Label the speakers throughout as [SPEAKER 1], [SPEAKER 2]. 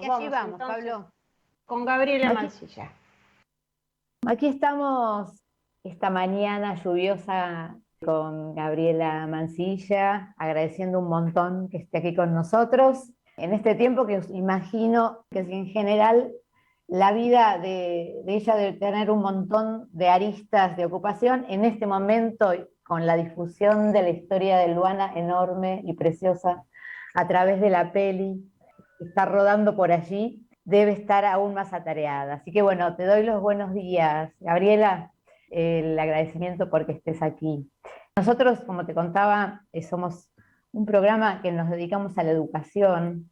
[SPEAKER 1] Así que allí vamos,
[SPEAKER 2] entonces,
[SPEAKER 1] Pablo.
[SPEAKER 2] con Gabriela Mansilla.
[SPEAKER 3] Aquí estamos esta mañana lluviosa con Gabriela Mansilla, agradeciendo un montón que esté aquí con nosotros. En este tiempo que os imagino que en general la vida de ella debe tener un montón de aristas de ocupación, en este momento con la difusión de la historia de Luana enorme y preciosa a través de la peli que está rodando por allí, debe estar aún más atareada. Así que bueno, te doy los buenos días, Gabriela, el agradecimiento porque estés aquí. Nosotros, como te contaba, somos un programa que nos dedicamos a la educación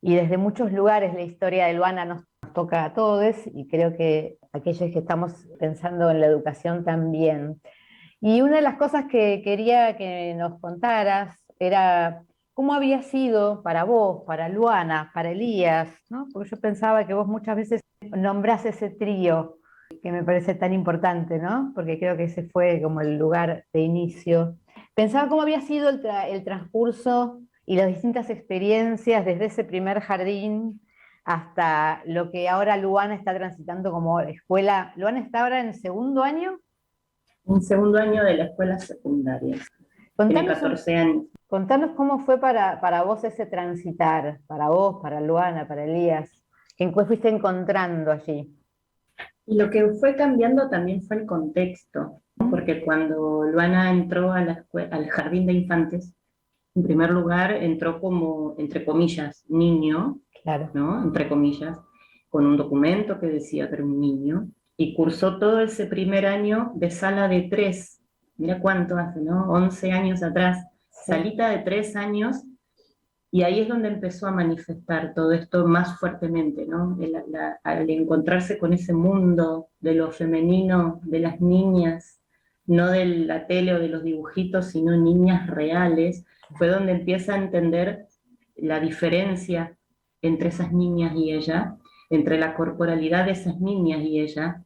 [SPEAKER 3] y desde muchos lugares la historia de Luana nos toca a todos y creo que aquellos que estamos pensando en la educación también. Y una de las cosas que quería que nos contaras era cómo había sido para vos, para Luana, para Elías, ¿no? Porque yo pensaba que vos muchas veces nombrás ese trío que me parece tan importante, ¿no? Porque creo que ese fue como el lugar de inicio. Pensaba cómo había sido el transcurso y las distintas experiencias desde ese primer jardín hasta lo que ahora Luana está transitando como escuela. ¿Luana está ahora en segundo año?
[SPEAKER 4] En segundo año de la escuela secundaria. Tiene 14 años.
[SPEAKER 3] Contanos cómo fue para vos ese transitar, para vos, para Luana, para Elías, ¿en qué fuiste encontrando allí?
[SPEAKER 4] Y lo que fue cambiando también fue el contexto, porque cuando Luana entró al jardín de infantes, en primer lugar entró como, entre comillas, niño,
[SPEAKER 3] claro,
[SPEAKER 4] ¿no? Entre comillas, con un documento que decía que era un niño, y cursó todo ese primer año de sala de 3, mira cuánto hace, ¿no? 11 años atrás, sí. Salita de 3 años, y ahí es donde empezó a manifestar todo esto más fuertemente, ¿no? Al encontrarse con ese mundo de lo femenino, de las niñas, no de la tele o de los dibujitos, sino niñas reales, fue donde empieza a entender la diferencia entre esas niñas y ella, entre la corporalidad de esas niñas y ella,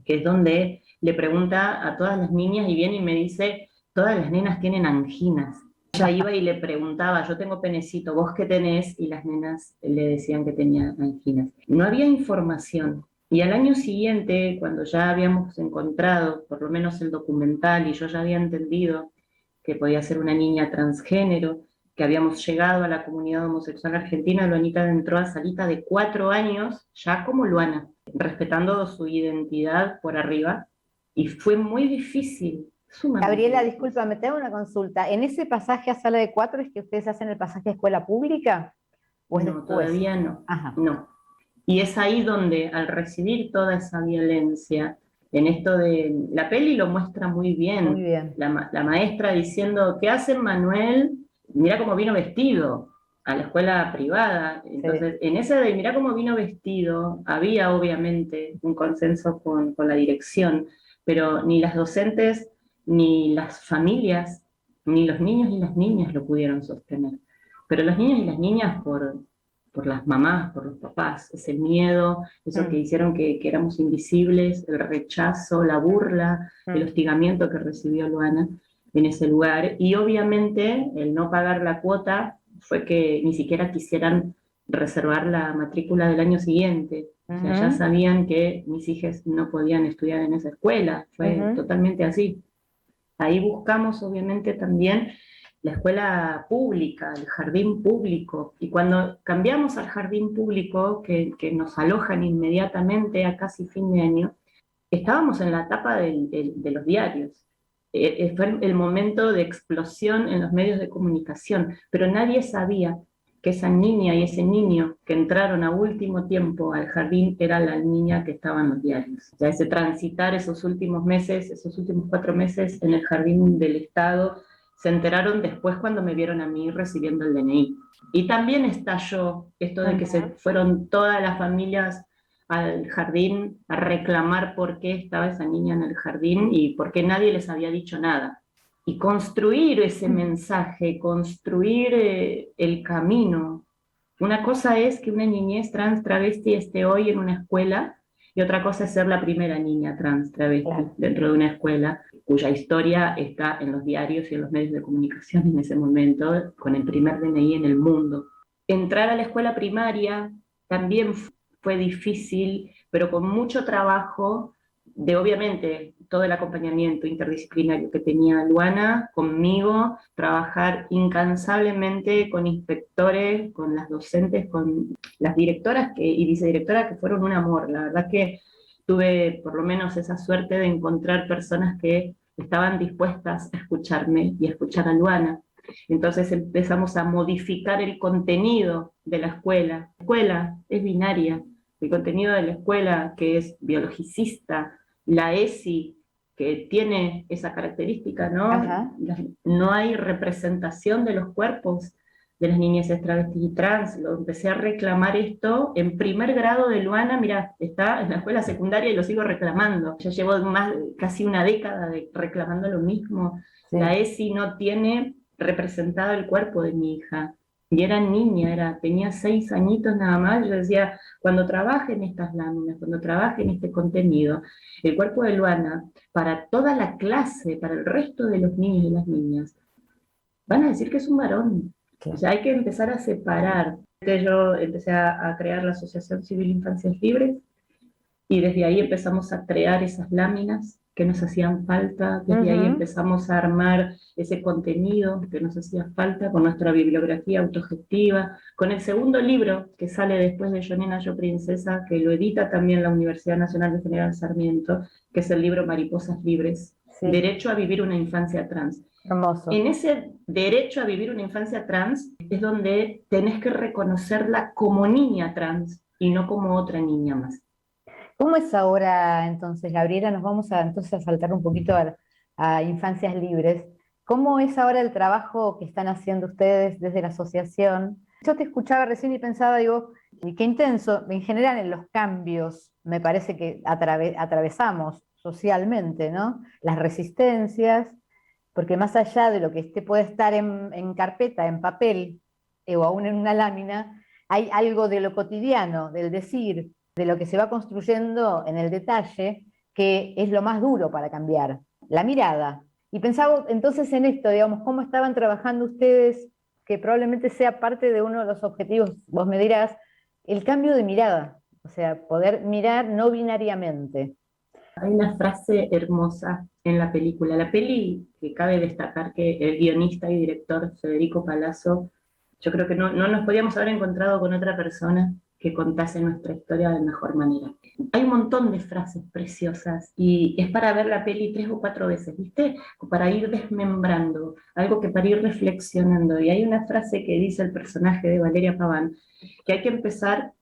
[SPEAKER 4] que es donde le pregunta a todas las niñas y viene y me dice, todas las nenas tienen anginas. Ella iba y le preguntaba, yo tengo penecito, ¿vos qué tenés? Y las nenas le decían que tenía anginas. No había información. Y al año siguiente, cuando ya habíamos encontrado, por lo menos el documental, y yo ya había entendido que podía ser una niña transgénero, que habíamos llegado a la comunidad homosexual argentina, Luanita entró a salita de 4 años, ya como Luana, respetando su identidad por arriba, y fue muy difícil.
[SPEAKER 3] Gabriela, discúlpame, te hago una consulta. ¿En ese pasaje a sala de 4 es que ustedes hacen el pasaje a escuela pública? ¿O es
[SPEAKER 4] no,
[SPEAKER 3] después?
[SPEAKER 4] Todavía no.
[SPEAKER 3] Ajá.
[SPEAKER 4] No. Y es ahí donde, al recibir toda esa violencia, en esto de... La peli lo muestra muy bien.
[SPEAKER 3] Muy bien.
[SPEAKER 4] La maestra diciendo, ¿qué hace Manuel? Mira cómo vino vestido a la escuela privada. Entonces, sí. En ese de mira cómo vino vestido, había obviamente un consenso con la dirección, pero ni las docentes, ni las familias, ni los niños y las niñas lo pudieron sostener. Pero los niños y las niñas por las mamás, por los papás, ese miedo, eso que hicieron que éramos invisibles, el rechazo, la burla, el hostigamiento que recibió Luana en ese lugar, y obviamente el no pagar la cuota fue que ni siquiera quisieran reservar la matrícula del año siguiente. O sea, ya sabían que mis hijas no podían estudiar en esa escuela, fue totalmente así. Ahí buscamos obviamente también la escuela pública, el jardín público, y cuando cambiamos al jardín público, que nos alojan inmediatamente a casi fin de año, estábamos en la etapa de los diarios. Fue el momento de explosión en los medios de comunicación, pero nadie sabía que esa niña y ese niño que entraron a último tiempo al jardín era la niña que estaba en los diarios. O sea, ese transitar esos últimos meses, esos últimos 4 meses en el jardín del Estado, se enteraron después cuando me vieron a mí recibiendo el DNI. Y también estalló esto de que se fueron todas las familias al jardín a reclamar por qué estaba esa niña en el jardín y por qué nadie les había dicho nada. Y construir ese mensaje, construir el camino. Una cosa es que una niñez trans travesti esté hoy en una escuela y otra cosa es ser la primera niña trans travesti dentro de una escuela cuya historia está en los diarios y en los medios de comunicación en ese momento, con el primer DNI en el mundo. Entrar a la escuela primaria también fue difícil, pero con mucho trabajo de obviamente todo el acompañamiento interdisciplinario que tenía Luana conmigo, trabajar incansablemente con inspectores, con las docentes, con las directoras y vicedirectoras que fueron un amor. La verdad que tuve por lo menos esa suerte de encontrar personas que estaban dispuestas a escucharme y a escuchar a Luana. Entonces empezamos a modificar el contenido de la escuela. La escuela es binaria, el contenido de la escuela que es biologicista, la ESI, que tiene esa característica, ¿no?
[SPEAKER 3] Ajá.
[SPEAKER 4] No hay representación de los cuerpos de las niñeces travestis y trans. Lo empecé a reclamar esto en primer grado de Luana, mira, está en la escuela secundaria y lo sigo reclamando. Ya llevo casi una década reclamando lo mismo.
[SPEAKER 3] Sí.
[SPEAKER 4] La ESI no tiene representado el cuerpo de mi hija. Y era niña, tenía 6 añitos nada más. Yo decía, cuando trabaje en estas láminas, cuando trabaje en este contenido, el cuerpo de Luana, para toda la clase, para el resto de los niños y las niñas, van a decir que es un varón.
[SPEAKER 3] Claro.
[SPEAKER 4] O sea, hay que empezar a separar. Yo empecé a crear la Asociación Civil Infancias Libres, y desde ahí empezamos a crear esas láminas que nos hacían falta, desde ahí empezamos a armar ese contenido que nos hacía falta con nuestra bibliografía autogestiva, con el segundo libro que sale después de Yo Nena, Yo Princesa, que lo edita también la Universidad Nacional de General Sarmiento, que es el libro Mariposas Libres,
[SPEAKER 3] Sí.
[SPEAKER 4] Derecho a vivir una infancia trans.
[SPEAKER 3] Hermoso.
[SPEAKER 4] En ese derecho a vivir una infancia trans es donde tenés que reconocerla como niña trans y no como otra niña más.
[SPEAKER 3] ¿Cómo es ahora entonces, Gabriela? Nos vamos entonces a saltar un poquito a Infancias Libres. ¿Cómo es ahora el trabajo que están haciendo ustedes desde la asociación? Yo te escuchaba recién y pensaba, digo, qué intenso, en general en los cambios, me parece que atravesamos socialmente, ¿no? Las resistencias, porque más allá de lo que puede estar en carpeta, en papel, o aún en una lámina, hay algo de lo cotidiano, del decir, de lo que se va construyendo en el detalle, que es lo más duro para cambiar, la mirada. Y pensaba entonces en esto, digamos, cómo estaban trabajando ustedes, que probablemente sea parte de uno de los objetivos, vos me dirás, el cambio de mirada, o sea, poder mirar no binariamente.
[SPEAKER 4] Hay una frase hermosa en la película. La peli, que cabe destacar que el guionista y director Federico Palazzo, yo creo que no nos podíamos haber encontrado con otra persona que contase nuestra historia de mejor manera. Hay un montón de frases preciosas y es para ver la peli 3 o 4 veces, ¿viste? Para ir desmembrando, algo que para ir reflexionando. Y hay una frase que dice el personaje de Valeria Paván, que hay que empezar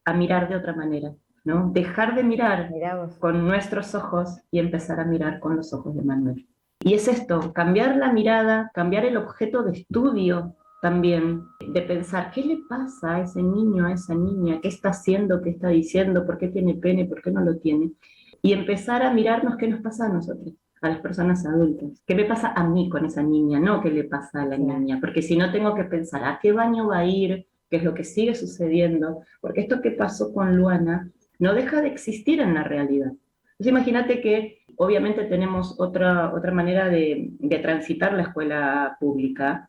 [SPEAKER 4] a mirar de otra manera, ¿no? Dejar de mirar con nuestros ojos y empezar a mirar con los ojos de Manuel. Y es esto, cambiar la mirada, cambiar el objeto de estudio también, de pensar, ¿qué le pasa a ese niño, a esa niña? ¿Qué está haciendo? ¿Qué está diciendo? ¿Por qué tiene pene? ¿Por qué no lo tiene? Y empezar a mirarnos qué nos pasa a nosotros, a las personas adultas. ¿Qué me pasa a mí con esa niña? No qué le pasa a la niña, porque si no tengo que pensar, ¿a qué baño va a ir? ¿Qué es lo que sigue sucediendo? Porque esto que pasó con Luana no deja de existir en la realidad. Entonces imagínate que obviamente tenemos otra manera de transitar la escuela pública,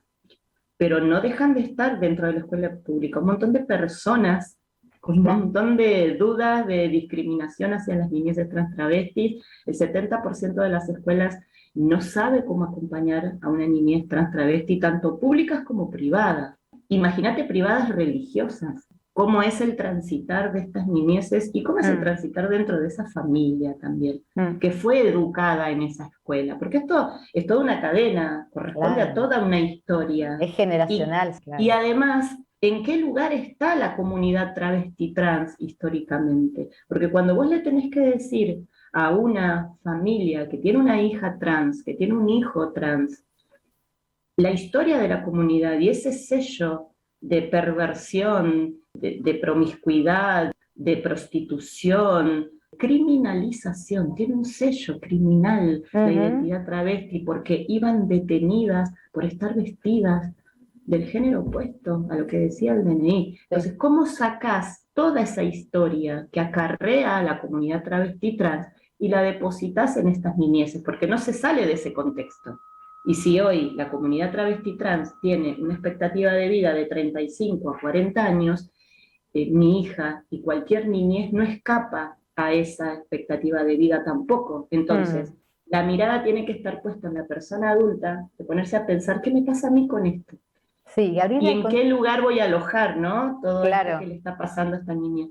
[SPEAKER 4] pero no dejan de estar dentro de la escuela pública un montón de personas con un montón de dudas, de discriminación hacia las niñeces trans travestis. El 70% de las escuelas no sabe cómo acompañar a una niñez trans travesti, tanto públicas como privadas. Imagínate privadas religiosas, cómo es el transitar de estas niñeces y cómo es el transitar dentro de esa familia también, que fue educada en esa escuela, porque esto es toda una cadena, corresponde a toda una historia.
[SPEAKER 3] Es generacional, claro.
[SPEAKER 4] Y además, ¿en qué lugar está la comunidad travesti trans históricamente? Porque cuando vos le tenés que decir a una familia que tiene una hija trans, que tiene un hijo trans, la historia de la comunidad y ese sello de perversión, de promiscuidad, de prostitución, criminalización, tiene un sello criminal la identidad travesti porque iban detenidas por estar vestidas del género opuesto a lo que decía el DNI. Entonces, ¿cómo sacás toda esa historia que acarrea a la comunidad travesti trans y la depositas en estas niñeces? Porque no se sale de ese contexto. Y si hoy la comunidad travesti trans tiene una expectativa de vida de 35 a 40 años, mi hija y cualquier niñez no escapa a esa expectativa de vida tampoco. Entonces, la mirada tiene que estar puesta en la persona adulta, de ponerse a pensar, ¿qué me pasa a mí con esto?
[SPEAKER 3] Sí,
[SPEAKER 4] ¿Y
[SPEAKER 3] Gabriela,
[SPEAKER 4] en qué lugar voy a alojar, ¿no? Todo esto que
[SPEAKER 3] claro.
[SPEAKER 4] le está pasando a esta niña.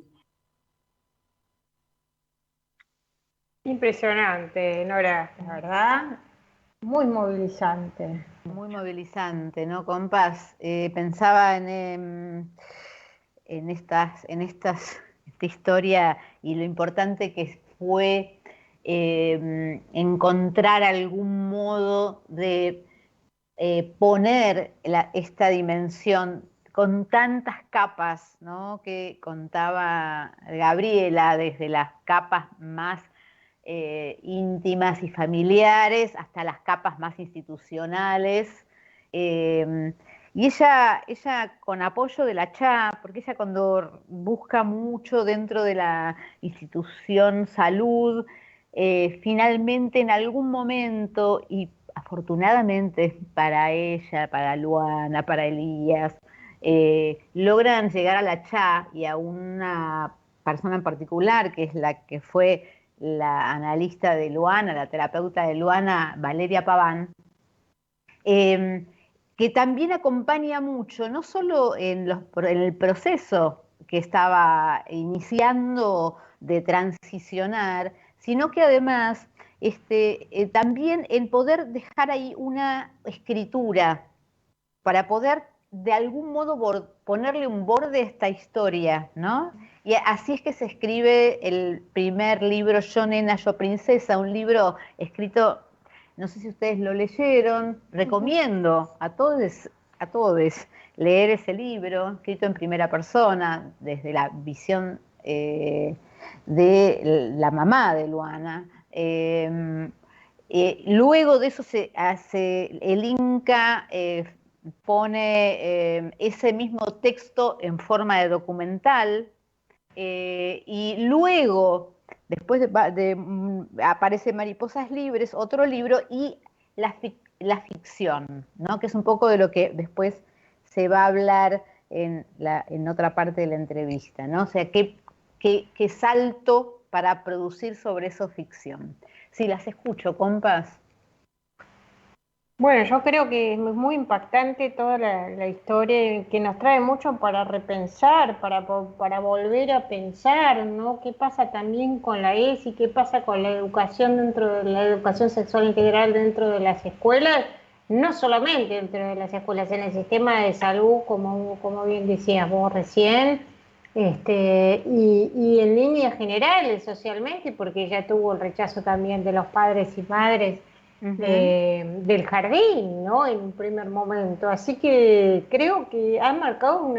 [SPEAKER 2] Impresionante, Nora, la verdad, muy movilizante.
[SPEAKER 3] Muy movilizante, ¿no, compás? Pensaba esta historia y lo importante que fue encontrar algún modo de poner esta dimensión con tantas capas, ¿no? Que contaba Gabriela, desde las capas más íntimas y familiares hasta las capas más institucionales. Eh, y ella con apoyo de la CHA, porque ella cuando busca mucho dentro de la institución salud, finalmente en algún momento, y afortunadamente para ella, para Luana, para Elías, logran llegar a la CHA y a una persona en particular, que es la que fue la analista de Luana, la terapeuta de Luana, Valeria Paván, eh, que también acompaña mucho, no solo en el proceso que estaba iniciando de transicionar, sino que además también en poder dejar ahí una escritura para poder de algún modo ponerle un borde a esta historia, ¿no? Y así es que se escribe el primer libro, Yo Nena, Yo Princesa, un libro escrito, no sé si ustedes lo leyeron, recomiendo a todos leer ese libro, escrito en primera persona, desde la visión de la mamá de Luana. Luego de eso se hace el Inca pone ese mismo texto en forma de documental y luego, después aparece Mariposas Libres, otro libro y la ficción, ¿no? Que es un poco de lo que después se va a hablar en otra parte de la entrevista, ¿no? O sea, qué salto para producir sobre eso ficción. Sí, las escucho, compas.
[SPEAKER 2] Bueno, yo creo que es muy impactante toda la historia y que nos trae mucho para repensar, para volver a pensar, ¿no? ¿Qué pasa también con la ESI? ¿Qué pasa con la educación dentro de la educación sexual integral dentro de las escuelas? No solamente dentro de las escuelas, en el sistema de salud, como bien decías vos recién, y en líneas generales socialmente, porque ya tuvo el rechazo también de los padres y madres del jardín, ¿no? En un primer momento. Así que creo que ha marcado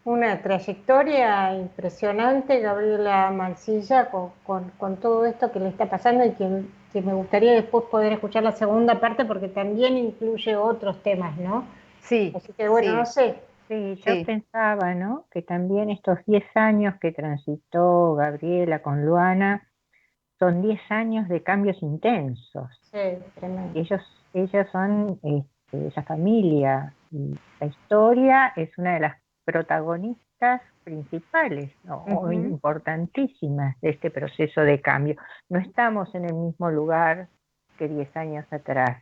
[SPEAKER 2] una trayectoria impresionante Gabriela Mancilla con todo esto que le está pasando y que me gustaría después poder escuchar la segunda parte porque también incluye otros temas, ¿no?
[SPEAKER 3] Sí,
[SPEAKER 2] Así que bueno, no
[SPEAKER 3] sí,
[SPEAKER 2] sé.
[SPEAKER 1] Sí, yo
[SPEAKER 3] sí.
[SPEAKER 1] pensaba, ¿no? Que también estos 10 años que transitó Gabriela con Luana son 10 años de cambios intensos.
[SPEAKER 2] Sí, tremendo.
[SPEAKER 1] Ellos son esa familia y la historia es una de las protagonistas principales, ¿no? O importantísimas de este proceso de cambio. No estamos en el mismo lugar que 10 años atrás.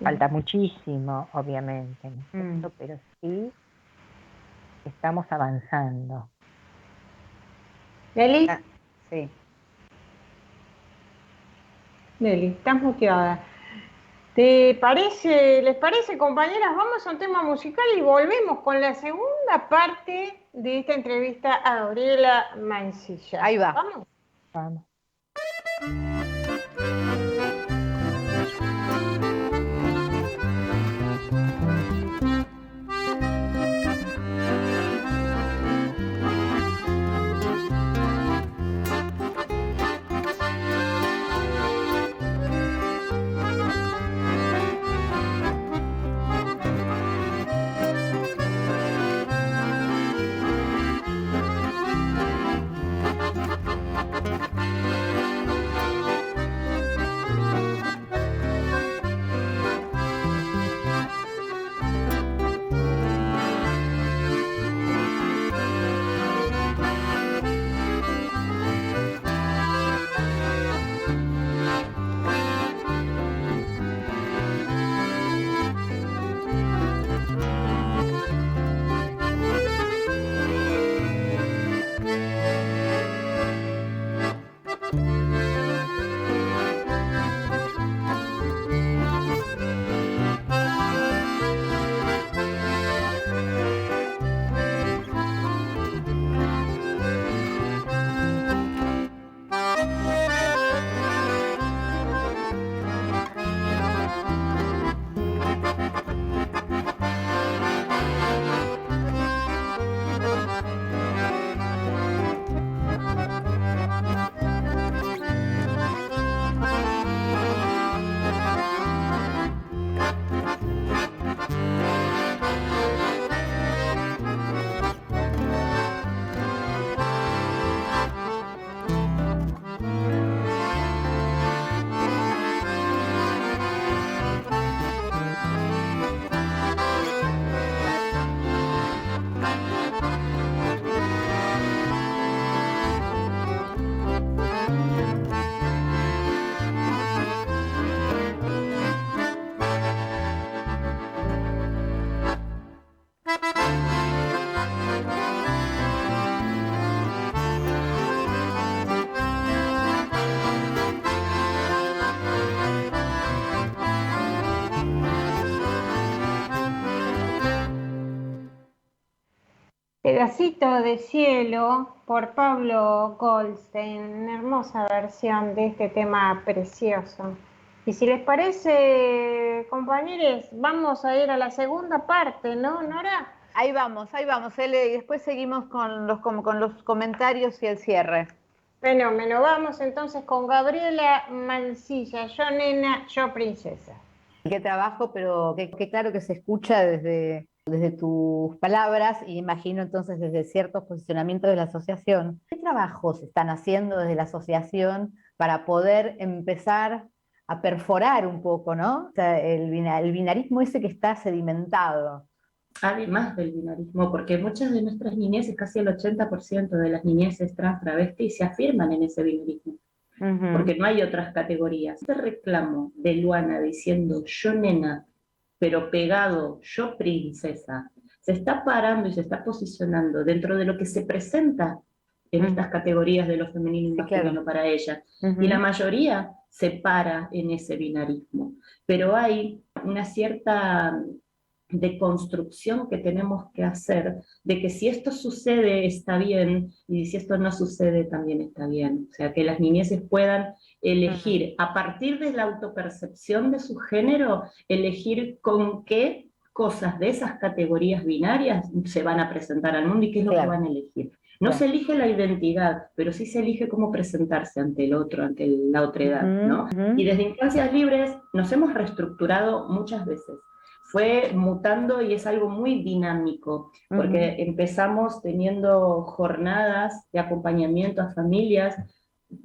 [SPEAKER 1] Falta muchísimo, obviamente, ¿no es cierto? Pero sí estamos avanzando.
[SPEAKER 2] Nelly,
[SPEAKER 3] Ah, sí.
[SPEAKER 2] Nelly, estás muteada. ¿Les parece, compañeras? Vamos a un tema musical y volvemos con la segunda parte de esta entrevista a Gabriela Mancilla.
[SPEAKER 3] Ahí va.
[SPEAKER 2] ¿Vamos?
[SPEAKER 1] Vamos.
[SPEAKER 2] Pedacito de cielo por Pablo Goldstein, una hermosa versión de este tema precioso. Y si les parece, compañeros, vamos a ir a la segunda parte, ¿no, Nora?
[SPEAKER 3] Ahí vamos, Ele, y después seguimos con los comentarios y el cierre.
[SPEAKER 2] Fenómeno, vamos entonces con Gabriela Mancilla, yo nena, yo princesa.
[SPEAKER 3] Qué trabajo, pero qué claro que se escucha desde tus palabras, y imagino entonces desde ciertos posicionamientos de la asociación. ¿Qué trabajos están haciendo desde la asociación para poder empezar a perforar un poco, ¿no? O sea, el binarismo ese que está sedimentado.
[SPEAKER 4] Además del binarismo, porque muchas de nuestras niñeces, casi el 80% de las niñeces trans travestis se afirman en ese binarismo, porque no hay otras categorías. Este reclamo de Luana diciendo yo nena, pero pegado yo princesa, se está parando y se está posicionando dentro de lo que se presenta en estas categorías de lo femenino y masculino para ella. Y la mayoría se para en ese binarismo. Pero hay una cierta deconstrucción que tenemos que hacer, de que si esto sucede está bien, y si esto no sucede también está bien. O sea, que las niñeces puedan elegir, a partir de la autopercepción de su género, elegir con qué cosas de esas categorías binarias se van a presentar al mundo y qué es lo que van a elegir. No se elige la identidad, pero sí se elige cómo presentarse ante el otro, ante la otredad, ¿no? Y desde Infancias Libres nos hemos reestructurado muchas veces. Fue mutando y es algo muy dinámico, porque empezamos teniendo jornadas de acompañamiento a familias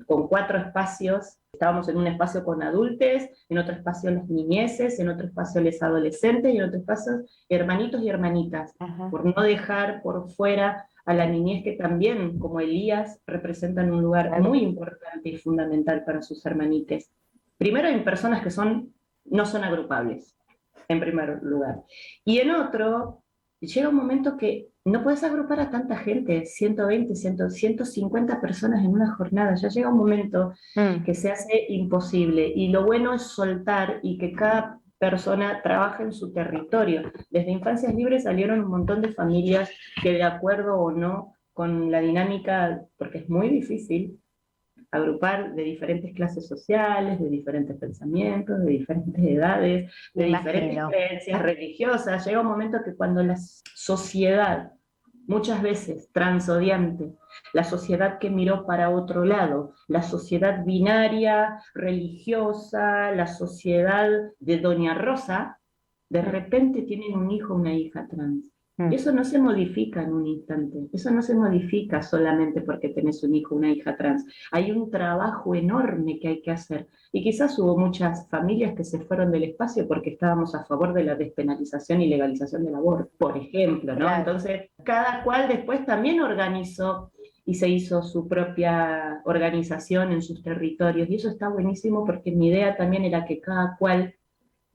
[SPEAKER 4] con 4 espacios. Estábamos en un espacio con adultos, en otro espacio las niñeces, en otro espacio los adolescentes y en otro espacio hermanitos y hermanitas, por no dejar por fuera a la niñez, que también, como Elías, representan un lugar muy importante y fundamental para sus hermanites. Primero, hay personas que no son agrupables, en primer lugar. Y en otro, llega un momento que no puedes agrupar a tanta gente, 120, 150 personas en una jornada. Ya llega un momento que se hace imposible. Y lo bueno es soltar y que cada persona trabaje en su territorio. Desde Infancias Libres salieron un montón de familias que, de acuerdo o no con la dinámica, porque es muy difícil agrupar de diferentes clases sociales, de diferentes pensamientos, de diferentes edades, de diferentes creencias religiosas. Llega un momento que cuando la sociedad, muchas veces transodiante, la sociedad que miró para otro lado, la sociedad binaria, religiosa, la sociedad de Doña Rosa, de repente tienen un hijo o una hija trans. Eso no se modifica en un instante, eso no se modifica solamente porque tenés un hijo o una hija trans. Hay un trabajo enorme que hay que hacer. Y quizás hubo muchas familias que se fueron del espacio porque estábamos a favor de la despenalización y legalización del aborto, por ejemplo, ¿no? Claro. Entonces, cada cual después también organizó y se hizo su propia organización en sus territorios. Y eso está buenísimo, porque mi idea también era que cada cual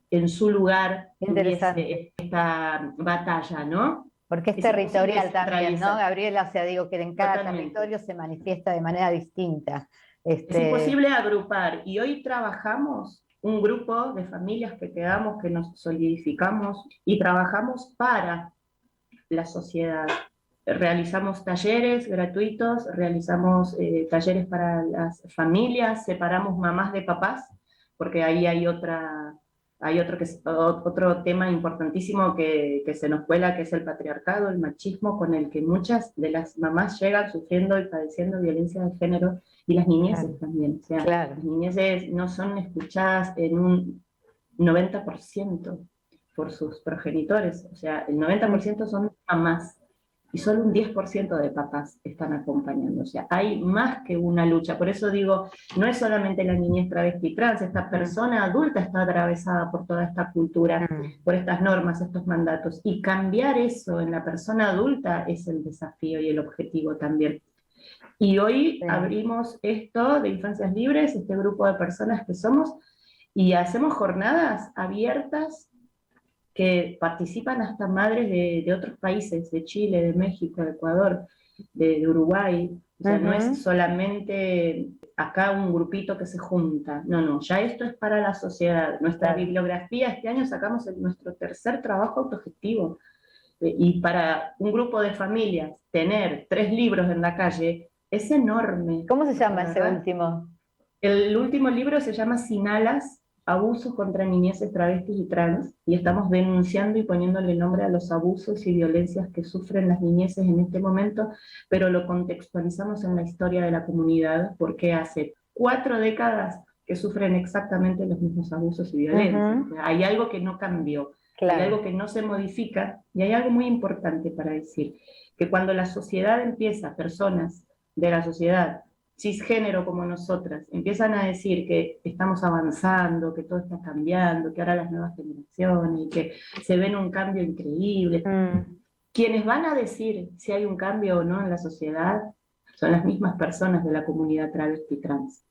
[SPEAKER 4] en su lugar tuviese esta batalla, ¿no?
[SPEAKER 3] Porque es territorial también, ¿no, Gabriela? O sea, digo que en cada territorio se manifiesta de manera distinta.
[SPEAKER 4] Es imposible agrupar, y hoy trabajamos un grupo de familias que quedamos, que nos solidificamos y trabajamos para la sociedad. Realizamos talleres gratuitos, realizamos talleres para las familias, separamos mamás de papás, porque ahí hay otro tema importantísimo que se nos cuela, que es el patriarcado, el machismo, con el que muchas de las mamás llegan sufriendo y padeciendo violencia de género, y las niñeces también. O sea, las niñeces no son escuchadas en un 90% por sus progenitores. O sea, el 90% son mamás, y solo un 10% de papás están acompañando. O sea, hay más que una lucha. Por eso digo, no es solamente la niñez travesti trans, esta persona adulta está atravesada por toda esta cultura, por estas normas, estos mandatos. Y cambiar eso en la persona adulta es el desafío y el objetivo también. Y hoy abrimos esto de Infancias Libres, este grupo de personas que somos, y hacemos jornadas abiertas que participan hasta madres de otros países, de Chile, de México, de Ecuador, de Uruguay. O sea, no es solamente acá un grupito que se junta, no, ya esto es para la sociedad. Nuestra bibliografía, este año sacamos nuestro 3er trabajo autogestivo, Y para un grupo de familias tener 3 libros en la calle es enorme.
[SPEAKER 3] ¿Cómo se llama ese
[SPEAKER 4] ¿verdad?
[SPEAKER 3] último?
[SPEAKER 4] El último libro se llama Sin alas, abusos contra niñeces, travestis y trans, y estamos denunciando y poniéndole nombre a los abusos y violencias que sufren las niñeces en este momento, pero lo contextualizamos en la historia de la comunidad, porque hace 4 décadas que sufren exactamente los mismos abusos y violencias.
[SPEAKER 3] Ujú.
[SPEAKER 4] Hay algo que no cambió,
[SPEAKER 3] Claro.
[SPEAKER 4] hay algo que no se modifica, y hay algo muy importante para decir, que cuando la sociedad empieza, personas de la sociedad, cisgénero como nosotras, empiezan a decir que estamos avanzando, que todo está cambiando, que ahora las nuevas generaciones, y que se ven un cambio increíble. Quienes van a decir si hay un cambio o no en la sociedad son las mismas personas de la comunidad travesti trans.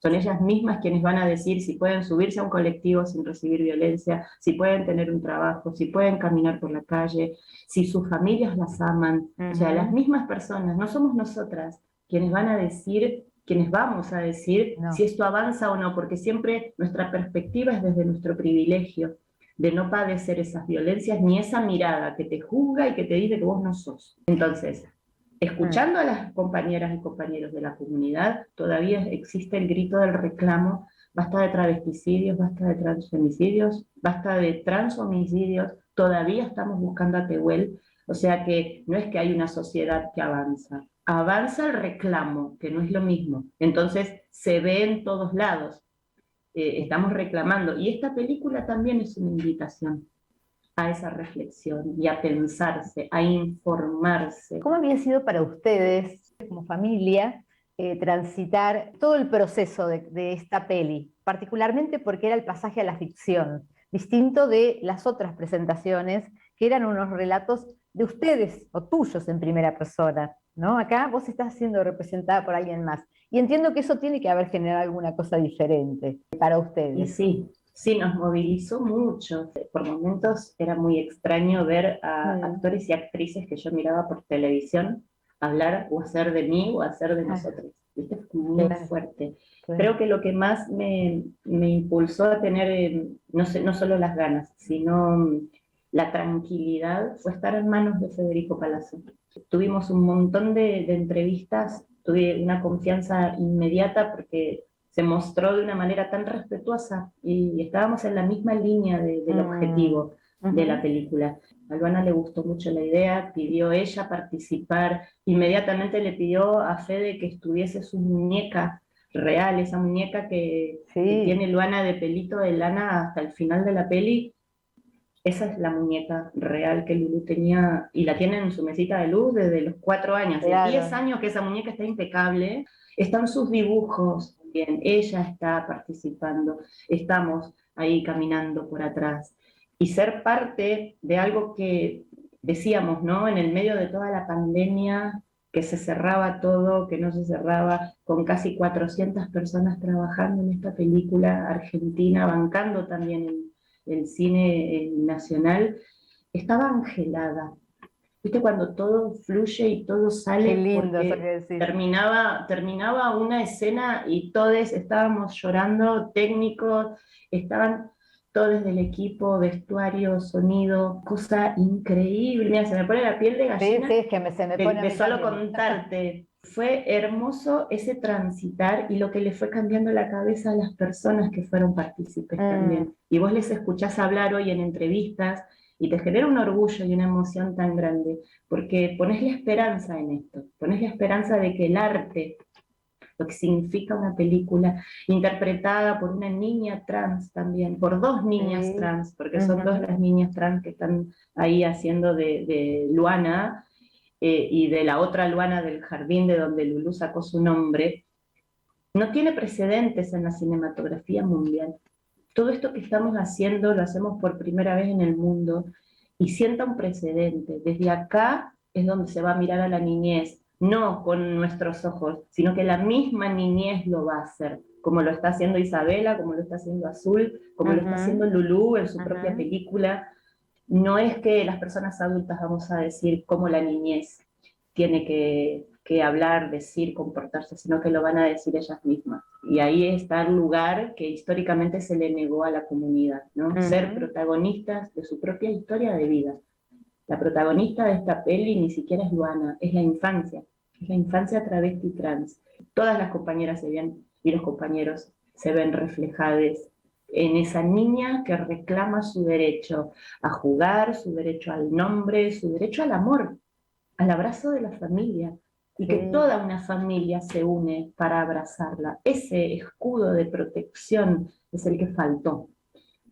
[SPEAKER 4] Son ellas mismas quienes van a decir si pueden subirse a un colectivo sin recibir violencia, si pueden tener un trabajo, si pueden caminar por la calle, si sus familias las aman. O sea, las mismas personas, no somos nosotras quienes van a decir, quienes vamos a decir si esto avanza o no, porque siempre nuestra perspectiva es desde nuestro privilegio de no padecer esas violencias, ni esa mirada que te juzga y que te dice que vos no sos. Entonces, escuchando a las compañeras y compañeros de la comunidad, todavía existe el grito del reclamo: basta de travesticidios, basta de transfemicidios, basta de transhomicidios, todavía estamos buscando a Tehuel. O sea que no es que hay una sociedad que avanza, avanza el reclamo, que no es lo mismo. Entonces se ve en todos lados, estamos reclamando. Y esta película también es una invitación a esa reflexión y a pensarse, a informarse.
[SPEAKER 3] ¿Cómo había sido para ustedes, como familia, transitar todo el proceso de esta peli? Particularmente porque era el pasaje a la ficción, distinto de las otras presentaciones, que eran unos relatos de ustedes o tuyos en primera persona, ¿no? Acá vos estás siendo representada por alguien más. Y entiendo que eso tiene que haber generado alguna cosa diferente para ustedes.
[SPEAKER 4] Y sí. Sí, nos movilizó mucho. Por momentos era muy extraño ver a actores y actrices que yo miraba por televisión hablar o hacer de mí o hacer de nosotros. ¿Viste? Fue muy fuerte. Creo que lo que más me impulsó a tener, no solo las ganas, sino la tranquilidad, fue estar en manos de Federico Palazzo. Tuvimos un montón de entrevistas, tuve una confianza inmediata porque se mostró de una manera tan respetuosa y estábamos en la misma línea del objetivo de la película. A Luana le gustó mucho la idea, pidió ella participar, inmediatamente le pidió a Fede que estuviese su muñeca real, esa muñeca que tiene Luana de pelito de lana hasta el final de la peli. Esa es la muñeca real que Lulú tenía, y la tiene en su mesita de luz desde los 4 años. Hace 10 años que esa muñeca está impecable. Están sus dibujos, bien, ella está participando, estamos ahí caminando por atrás. Y ser parte de algo que decíamos, ¿no? En el medio de toda la pandemia, que se cerraba todo, que no se cerraba, con casi 400 personas trabajando en esta película argentina, bancando también el cine nacional, estaba angelada. ¿Viste cuando todo fluye y todo sale?
[SPEAKER 3] Qué lindo
[SPEAKER 4] porque
[SPEAKER 3] eso que decís.
[SPEAKER 4] terminaba una escena y todos estábamos llorando, técnicos, estaban todos del equipo, vestuario, sonido, cosa increíble. Mira, se me pone la piel de gallina.
[SPEAKER 3] Sí, es que se me pone
[SPEAKER 4] de solo contarte. Fue hermoso ese transitar y lo que le fue cambiando la cabeza a las personas que fueron partícipes también. Y vos les escuchás hablar hoy en entrevistas y te genera un orgullo y una emoción tan grande, porque pones la esperanza en esto, pones la esperanza de que el arte, lo que significa una película interpretada por una niña trans también, por 2 niñas trans, porque son 2 las niñas trans que están ahí haciendo de Luana, y de la otra Luana del jardín de donde Lulú sacó su nombre, no tiene precedentes en la cinematografía mundial. Todo esto que estamos haciendo lo hacemos por primera vez en el mundo y sienta un precedente. Desde acá es donde se va a mirar a la niñez, no con nuestros ojos, sino que la misma niñez lo va a hacer, como lo está haciendo Isabela, como lo está haciendo Azul, como lo está haciendo Lulú en su propia película. No es que las personas adultas vamos a decir cómo la niñez tiene que hablar, decir, comportarse, sino que lo van a decir ellas mismas. Y ahí está el lugar que históricamente se le negó a la comunidad, ¿no? Ser protagonistas de su propia historia de vida. La protagonista de esta peli ni siquiera es Luana, es la infancia travesti trans. Todas las compañeras y los compañeros se ven reflejados en esa niña que reclama su derecho a jugar, su derecho al nombre, su derecho al amor, al abrazo de la familia, y que toda una familia se une para abrazarla. Ese escudo de protección es el que faltó,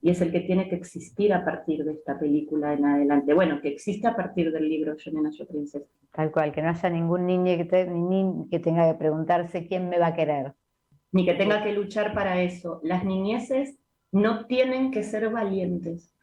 [SPEAKER 4] y es el que tiene que existir a partir de esta película en adelante. Bueno, que existe a partir del libro Yo, Nena, Yo, Princesa.
[SPEAKER 3] Tal cual, que no haya ningún niño que tenga que preguntarse quién me va a querer.
[SPEAKER 4] Ni que tenga que luchar para eso. Las niñeces no tienen que ser valientes,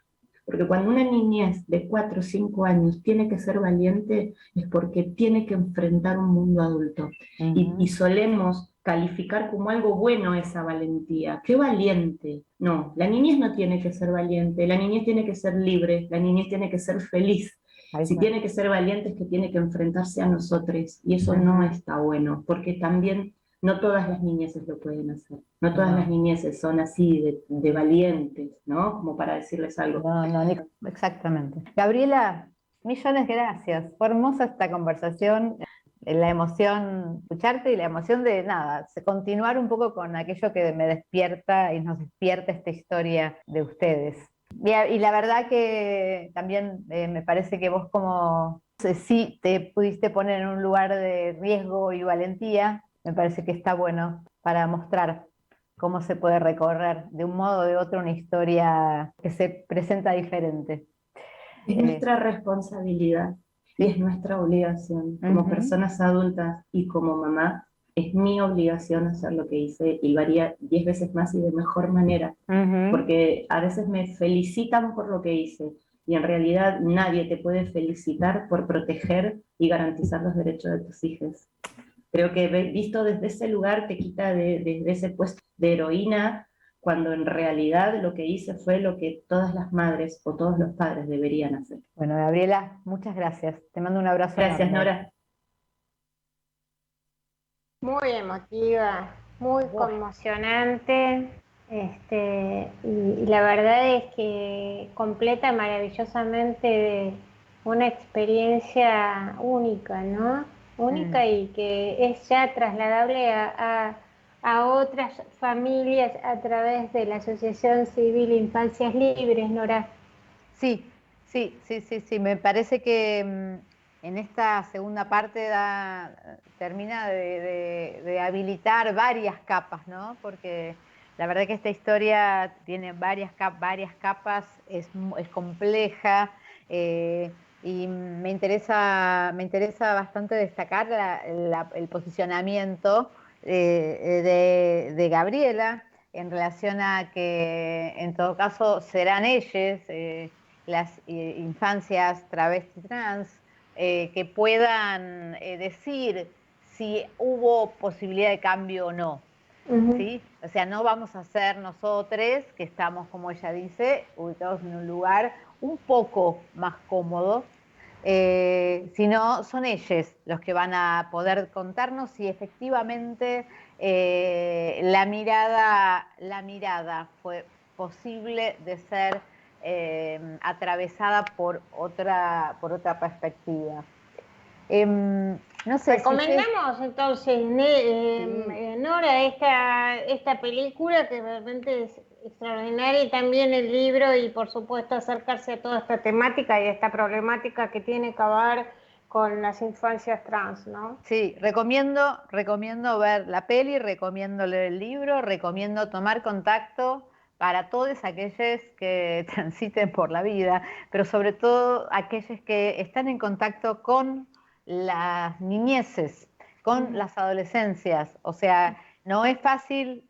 [SPEAKER 4] porque cuando una niñez de 4 o 5 años tiene que ser valiente es porque tiene que enfrentar un mundo adulto. Y solemos calificar como algo bueno esa valentía. ¡Qué valiente! No, la niñez no tiene que ser valiente, la niñez tiene que ser libre, la niñez tiene que ser feliz. Si tiene que ser valiente es que tiene que enfrentarse a nosotros, y eso no está bueno, porque también no todas las niñeces lo pueden hacer, no todas las niñeces son así de valientes, ¿no? Como para decirles algo.
[SPEAKER 3] Exactamente. Gabriela, millones de gracias. Fue hermosa esta conversación, la emoción escucharte y la emoción de nada, continuar un poco con aquello que me despierta y nos despierta esta historia de ustedes. Y la verdad que también me parece que vos como sí te pudiste poner en un lugar de riesgo y valentía, me parece que está bueno para mostrar cómo se puede recorrer de un modo o de otro una historia que se presenta diferente.
[SPEAKER 4] Es nuestra responsabilidad y es nuestra obligación como personas adultas y como mamá. Es mi obligación hacer lo que hice, y lo haría 10 veces más y de mejor manera, porque a veces me felicitan por lo que hice, y en realidad nadie te puede felicitar por proteger y garantizar los derechos de tus hijos. Creo que visto desde ese lugar te quita desde ese puesto de heroína, cuando en realidad lo que hice fue lo que todas las madres o todos los padres deberían hacer.
[SPEAKER 3] Bueno, Gabriela, muchas gracias. Te mando un abrazo.
[SPEAKER 4] Gracias, Nora.
[SPEAKER 2] Muy emotiva, muy conmocionante, y la verdad es que completa maravillosamente una experiencia única, ¿no? Única y que es ya trasladable a otras familias a través de la Asociación Civil Infancias Libres, Nora.
[SPEAKER 3] Sí. Me parece que en esta segunda parte termina de habilitar varias capas, ¿no? Porque la verdad que esta historia tiene varias capas, es compleja, y me interesa bastante destacar el posicionamiento de Gabriela en relación a que en todo caso serán ellas, las infancias travesti trans, que puedan decir si hubo posibilidad de cambio o no. ¿Sí? O sea, no vamos a ser nosotros, que estamos, como ella dice, ubicados en un lugar un poco más cómodo, sino son ellos los que van a poder contarnos si efectivamente la mirada fue posible de ser atravesada por otra perspectiva. No sé,
[SPEAKER 2] recomendamos entonces, Nora, esta película, que realmente es extraordinaria, y también el libro, y por supuesto acercarse a toda esta temática y esta problemática que tiene que ver con las infancias trans, ¿no?
[SPEAKER 3] Sí, recomiendo ver la peli, recomiendo leer el libro, recomiendo tomar contacto para todos aquellos que transiten por la vida, pero sobre todo aquellos que están en contacto con las niñeces, con las adolescencias. O sea, no es fácil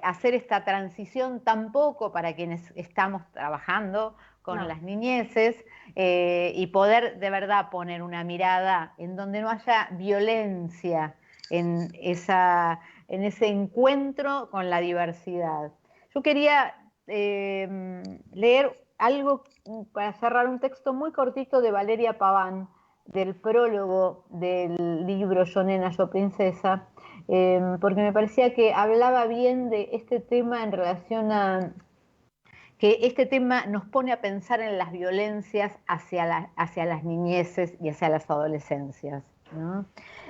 [SPEAKER 3] hacer esta transición tampoco para quienes estamos trabajando con las niñeces, y poder de verdad poner una mirada en donde no haya violencia en ese encuentro con la diversidad. Yo quería leer algo para cerrar, un texto muy cortito de Valeria Paván, del prólogo del libro Yo, Nena, Yo, Princesa, porque me parecía que hablaba bien de este tema en relación a que este tema nos pone a pensar en las violencias hacia las niñeces y hacia las adolescencias, ¿no?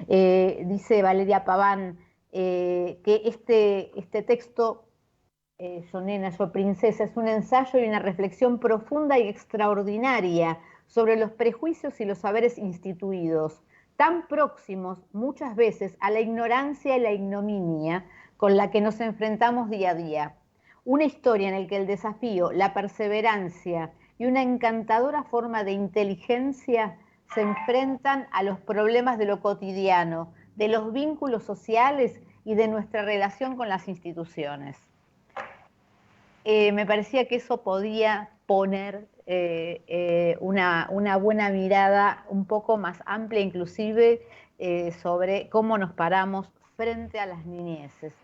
[SPEAKER 3] Dice Valeria Paván que este texto, Yo nena, yo princesa, es un ensayo y una reflexión profunda y extraordinaria sobre los prejuicios y los saberes instituidos, tan próximos muchas veces a la ignorancia y la ignominia con la que nos enfrentamos día a día. Una historia en la que el desafío, la perseverancia y una encantadora forma de inteligencia se enfrentan a los problemas de lo cotidiano, de los vínculos sociales y de nuestra relación con las instituciones. Me parecía que eso podía poner una buena mirada un poco más amplia, inclusive sobre cómo nos paramos frente a las niñeces.